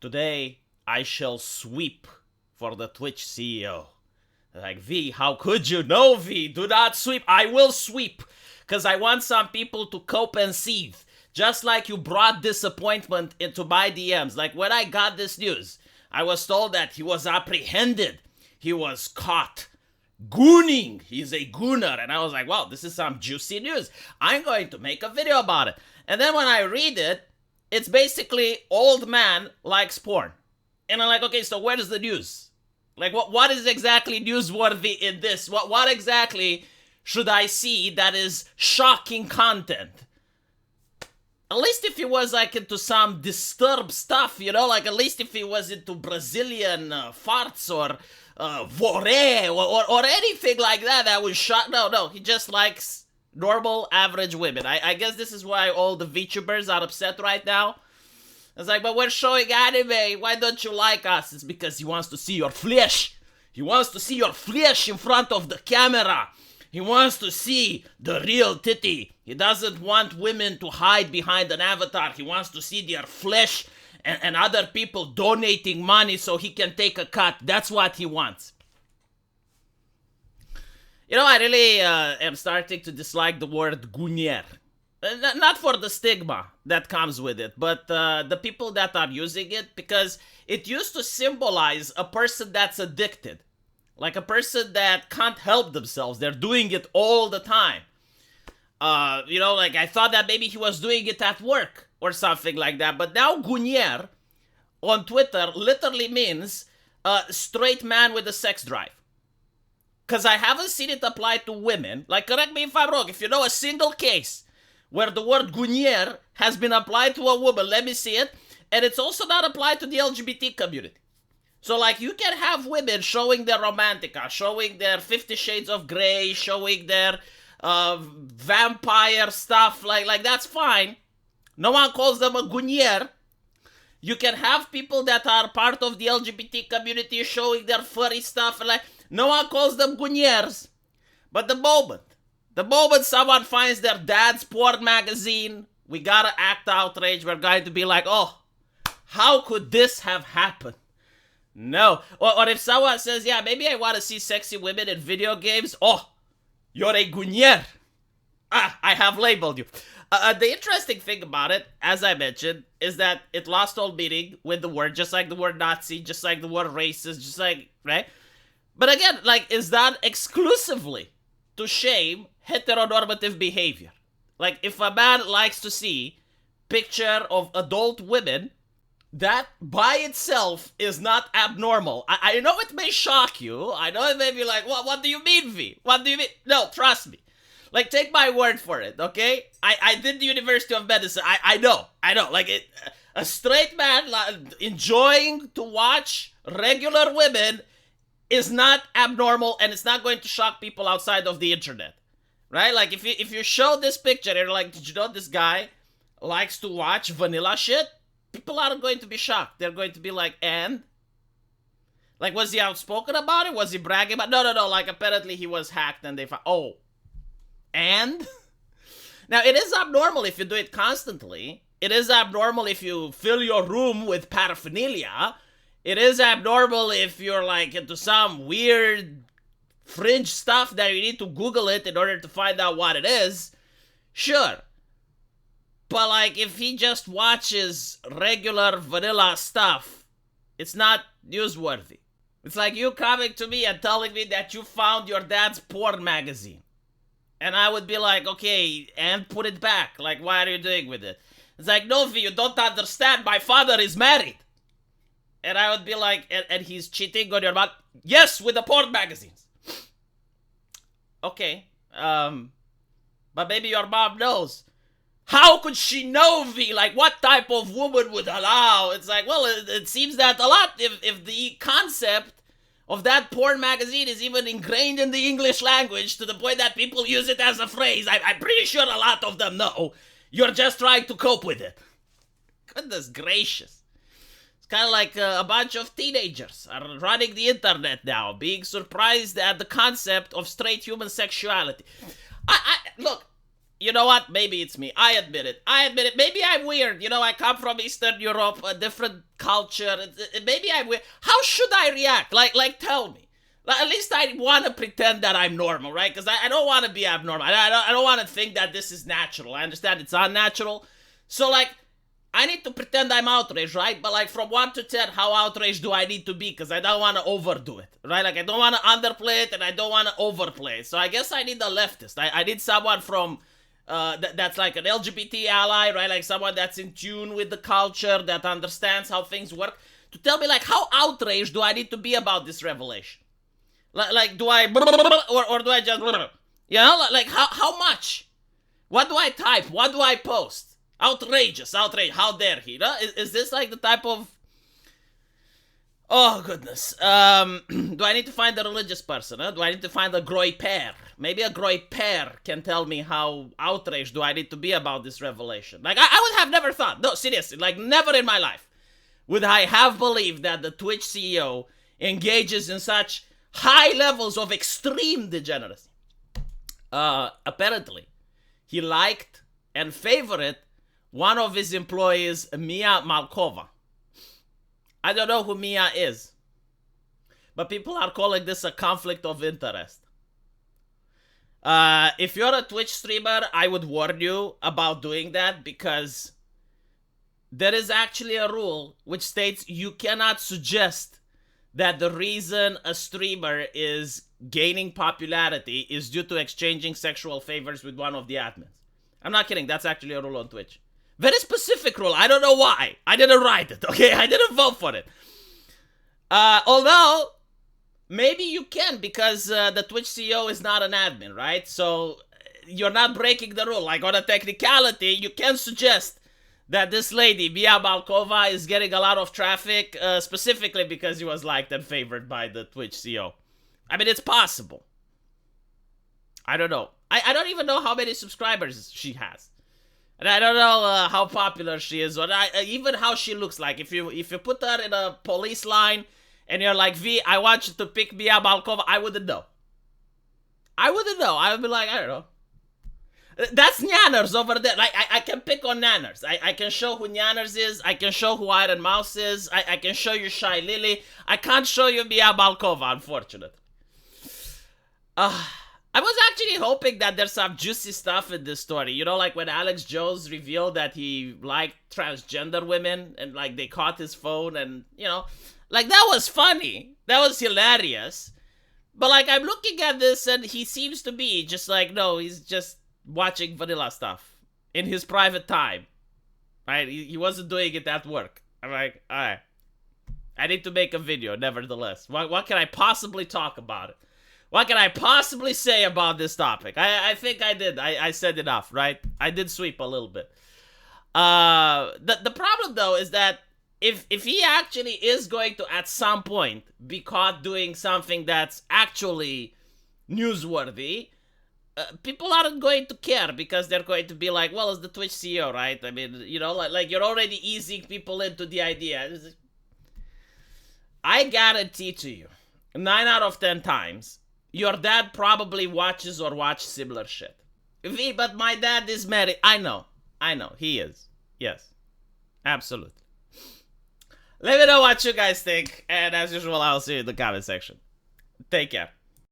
Today, I shall sweep for the Twitch CEO. Like, V, how could you? No, V, do not sweep. I will sweep. Because I want some people to cope and seethe. Just like you brought disappointment into my DMs. Like, when I got this news, I was told that he was apprehended. He was caught gooning. He's a gooner. And I was like, wow, this is some juicy news. I'm going to make a video about it. And then when I read it, it's basically old man likes porn. And I'm like, okay, so where's the news? Like, what is exactly newsworthy in this? What exactly should I see that is shocking content? At least if he was like into some disturbed stuff, you know, like at least if he was into Brazilian farts or voré or anything like that was shock. No, he just likes normal, average women. I guess this is why all the VTubers are upset right now. It's like, but we're showing anime. Why don't you like us? It's because he wants to see your flesh. He wants to see your flesh in front of the camera. He wants to see the real titty. He doesn't want women to hide behind an avatar. He wants to see their flesh and other people donating money so he can take a cut. That's what he wants. You know, I really am starting to dislike the word goonier. Not for the stigma that comes with it, but the people that are using it, because it used to symbolize a person that's addicted. Like a person that can't help themselves. They're doing it all the time. You know, like I thought that maybe he was doing it at work or something like that. But now goonier on Twitter literally means straight man with a sex drive. Because I haven't seen it applied to women. Like, correct me if I'm wrong. If you know a single case where the word goonier has been applied to a woman, let me see it. And it's also not applied to the LGBT community. So, like, you can have women showing their romantica, showing their 50 Shades of Grey, showing their vampire stuff. Like that's fine. No one calls them a goonier. You can have people that are part of the LGBT community showing their furry stuff. Like, no one calls them gooniers. But the moment someone finds their dad's porn magazine, we gotta act outrage. We're going to be like, oh, how could this have happened? No. Or if someone says, yeah, maybe I want to see sexy women in video games. Oh, you're a goonier. I have labeled you. The interesting thing about it, as I mentioned, is that it lost all meaning with the word, just like the word Nazi, just like the word racist, just like, right? But again, like, is that exclusively to shame heteronormative behavior? Like, if a man likes to see picture of adult women, that by itself is not abnormal. I know it may shock you. I know it may be like, what do you mean, V? What do you mean? No, trust me. Like, take my word for it, okay? I did the University of Medicine. I know. Like, a straight man enjoying to watch regular women is not abnormal, and it's not going to shock people outside of the internet, right? Like, if you show this picture, and you're like, did you know this guy likes to watch vanilla shit? People aren't going to be shocked. They're going to be like, and? Like, was he outspoken about it? Was he bragging about it? No. Like, apparently he was hacked and they found, oh, and? Now, it is abnormal if you do it constantly. It is abnormal if you fill your room with paraphernalia. It is abnormal if you're, like, into some weird fringe stuff that you need to Google it in order to find out what it is. Sure. But, like, if he just watches regular vanilla stuff, it's not newsworthy. It's like you coming to me and telling me that you found your dad's porn magazine. And I would be like, okay, and put it back. Like, why are you doing with it? It's like, no, V, you don't understand. My father is married. And I would be like, and he's cheating on your mom? Yes, with the porn magazines. Okay. But maybe your mom knows. How could she know, V? Like, what type of woman would allow? It's like, well, it seems that a lot, if the concept of that porn magazine is even ingrained in the English language to the point that people use it as a phrase, I'm pretty sure a lot of them know. You're just trying to cope with it. Goodness gracious. It's kind of like a bunch of teenagers are running the internet now, being surprised at the concept of straight human sexuality. Look, you know what? Maybe it's me. I admit it. Maybe I'm weird. You know, I come from Eastern Europe, a different culture. Maybe I'm weird. How should I react? Like, tell me. Like, at least I want to pretend that I'm normal, right? Because I don't want to be abnormal. I don't want to think that this is natural. I understand it's unnatural. So, like, I need to pretend I'm outraged, right? But, like, from 1 to 10, how outraged do I need to be? Because I don't want to overdo it, right? Like, I don't want to underplay it, and I don't want to overplay it. So I guess I need a leftist. I need someone from... that's like an LGBT ally, right? Like someone that's in tune with the culture, that understands how things work, to tell me, like, how outraged do I need to be about this revelation? Like do I, or do I just, you know, like how much? What do I type? What do I post? Outrageous, how dare he? No? Is this like the type of... Oh, goodness. Do I need to find a religious person? Huh? Do I need to find a Groy pair? Maybe a Groy pair can tell me how outraged do I need to be about this revelation. Like, I would have never thought. No, seriously. Like, never in my life would I have believed that the Twitch CEO engages in such high levels of extreme degeneracy. Apparently, he liked and favored one of his employees, Mia Malkova. I don't know who Mia is, but people are calling this a conflict of interest. If you're a Twitch streamer, I would warn you about doing that, because there is actually a rule which states you cannot suggest that the reason a streamer is gaining popularity is due to exchanging sexual favors with one of the admins. I'm not kidding. That's actually a rule on Twitch. Very specific rule. I don't know why. I didn't write it, okay? I didn't vote for it. Although, maybe you can, because the Twitch CEO is not an admin, right? So, you're not breaking the rule. Like, on a technicality, you can suggest that this lady, Mia Malkova, is getting a lot of traffic, specifically because she was liked and favored by the Twitch CEO. I mean, it's possible. I don't know. I don't even know how many subscribers she has. And I don't know how popular she is, or even how she looks like. If you put her in a police line and you're like, V, I want you to pick Mia Malkova, I wouldn't know. I wouldn't know. I would be like, I don't know. That's Nanners over there. Like, I can pick on Nanners. I can show who Nanners is. I can show who Iron Mouse is. I can show you Shy Lily. I can't show you Mia Malkova, unfortunately. I was actually hoping that there's some juicy stuff in this story. You know, like when Alex Jones revealed that he liked transgender women and, like, they caught his phone and, you know, like, that was funny. That was hilarious. But, like, I'm looking at this and he seems to be just like, no, he's just watching vanilla stuff in his private time. Right? He wasn't doing it at work. I'm like, alright. I need to make a video, nevertheless. What can I possibly talk about it? What can I possibly say about this topic? I think I did. I said enough, right? I did sweep a little bit. The problem, though, is that if he actually is going to, at some point, be caught doing something that's actually newsworthy, people aren't going to care, because they're going to be like, well, it's the Twitch CEO, right? I mean, you know, like you're already easing people into the idea. I guarantee to you, 9 out of 10 times, your dad probably watches or watched similar shit. V, but my dad is married. I know, he is. Yes, absolutely. Let me know what you guys think, and as usual, I'll see you in the comment section. Take care.